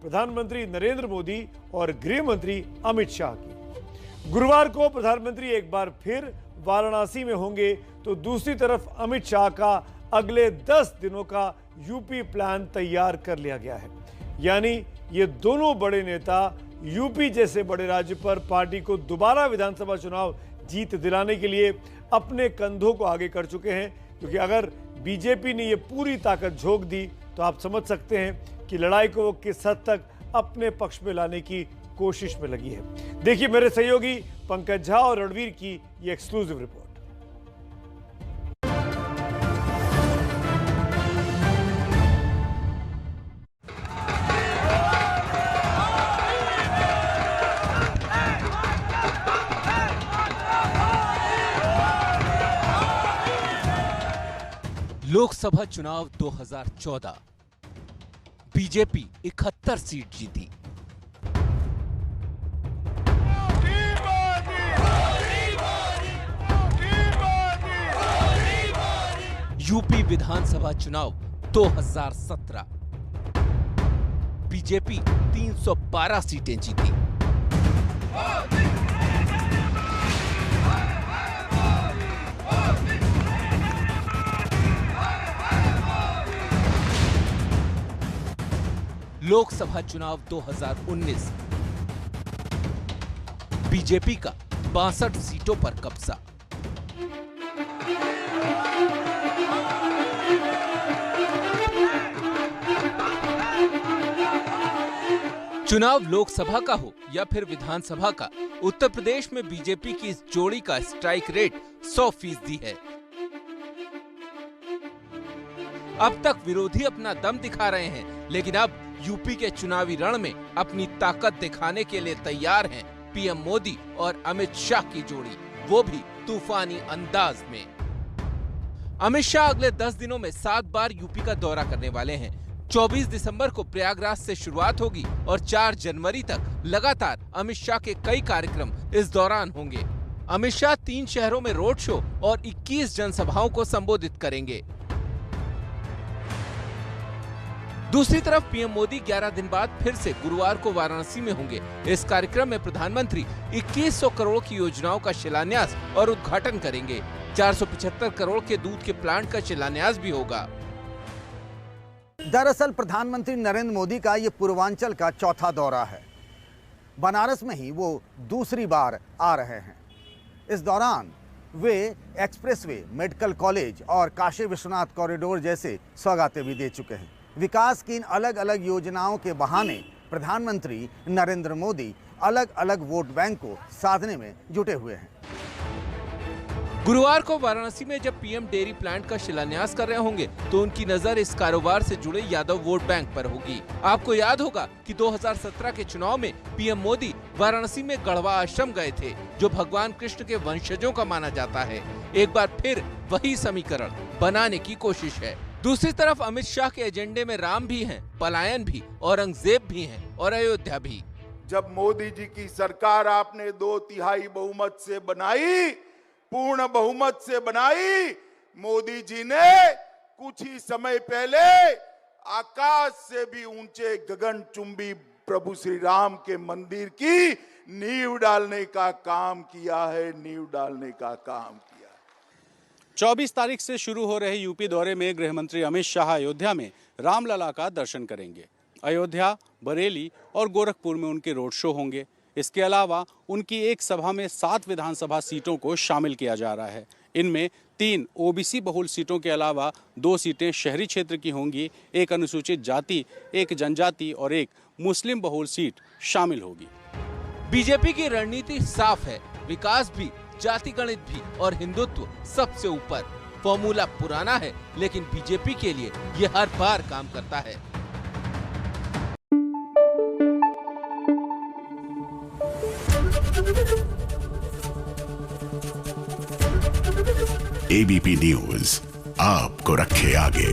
प्रधानमंत्री नरेंद्र मोदी और गृह मंत्री अमित शाह की। गुरुवार को प्रधानमंत्री एक बार फिर वाराणसी में होंगे तो दूसरी तरफ अमित शाह का अगले 10 दिनों का यूपी प्लान तैयार कर लिया गया है। यानी ये दोनों बड़े नेता यूपी जैसे बड़े राज्य पर पार्टी को दोबारा विधानसभा चुनाव जीत दिलाने के लिए अपने कंधों को आगे कर चुके हैं, क्योंकि अगर बीजेपी ने ये पूरी ताकत झोंक दी तो आप समझ सकते हैं कि लड़ाई को वो किस हद तक अपने पक्ष में लाने की कोशिश में लगी है। देखिए मेरे सहयोगी पंकज झा और रणवीर की ये एक्सक्लूसिव रिपोर्ट। लोकसभा चुनाव 2014, बीजेपी 71 सीट जीती। यूपी विधानसभा चुनाव 2017, बीजेपी 312 सीटें जीती। लोकसभा चुनाव 2019, बीजेपी का 62 सीटों पर कब्जा। चुनाव लोकसभा का हो या फिर विधानसभा का, उत्तर प्रदेश में बीजेपी की इस जोड़ी का स्ट्राइक रेट 100% है। अब तक विरोधी अपना दम दिखा रहे हैं, लेकिन अब यूपी के चुनावी रण में अपनी ताकत दिखाने के लिए तैयार हैं पीएम मोदी और अमित शाह की जोड़ी, वो भी तूफानी अंदाज में। अमित शाह अगले 10 दिनों में 7 बार यूपी का दौरा करने वाले हैं। 24 दिसंबर को प्रयागराज से शुरुआत होगी और 4 जनवरी तक लगातार अमित शाह के कई कार्यक्रम इस दौरान होंगे। अमित शाह 3 शहरों में रोड शो और 21 जनसभाओं को संबोधित करेंगे। दूसरी तरफ पीएम मोदी 11 दिन बाद फिर से गुरुवार को वाराणसी में होंगे। इस कार्यक्रम में प्रधानमंत्री 2100 करोड़ की योजनाओं का शिलान्यास और उद्घाटन करेंगे। 475 करोड़ के दूध के प्लांट का शिलान्यास भी होगा। दरअसल प्रधानमंत्री नरेंद्र मोदी का ये पूर्वांचल का चौथा दौरा है। बनारस में ही वो दूसरी बार आ रहे हैं। इस दौरान वे एक्सप्रेसवे, मेडिकल कॉलेज और काशी विश्वनाथ कॉरिडोर जैसे सौगातें भी दे चुके हैं। विकास की इन अलग अलग योजनाओं के बहाने प्रधानमंत्री नरेंद्र मोदी अलग अलग वोट बैंक को साधने में जुटे हुए हैं। गुरुवार को वाराणसी में जब पीएम डेयरी प्लांट का शिलान्यास कर रहे होंगे तो उनकी नजर इस कारोबार से जुड़े यादव वोट बैंक पर होगी। आपको याद होगा कि 2017 के चुनाव में पीएम मोदी वाराणसी में गढ़वा आश्रम गए थे, जो भगवान कृष्ण के वंशजों का माना जाता है। एक बार फिर वही समीकरण बनाने की कोशिश है। दूसरी तरफ अमित शाह के एजेंडे में राम भी हैं, पलायन भी, औरंगजेब भी हैं और अयोध्या भी। जब मोदी जी की सरकार आपने 2/3 बहुमत से बनाई, पूर्ण बहुमत से बनाई, मोदी जी ने कुछ ही समय पहले आकाश से भी ऊंचे गगनचुंबी प्रभु श्री राम के मंदिर की नींव डालने का काम किया है, नींव डालने का काम किया। 24 तारीख से शुरू हो रहे यूपी दौरे में गृह मंत्री अमित शाह अयोध्या में रामलला का दर्शन करेंगे। अयोध्या, बरेली और गोरखपुर में उनके रोड शो होंगे। इसके अलावा उनकी एक सभा में 7 विधानसभा सीटों को शामिल किया जा रहा है। इनमें 3 ओबीसी बहुल सीटों के अलावा 2 सीटें शहरी क्षेत्र की होंगी, 1 अनुसूचित जाति, 1 जनजाति और 1 मुस्लिम बहुल सीट शामिल होगी। बीजेपी की रणनीति साफ है, विकास भी, जाति गणित भी और हिंदुत्व सबसे ऊपर। फॉर्मूला पुराना है, लेकिन बीजेपी के लिए ये हर बार काम करता है। एबीपी न्यूज आपको रखे आगे।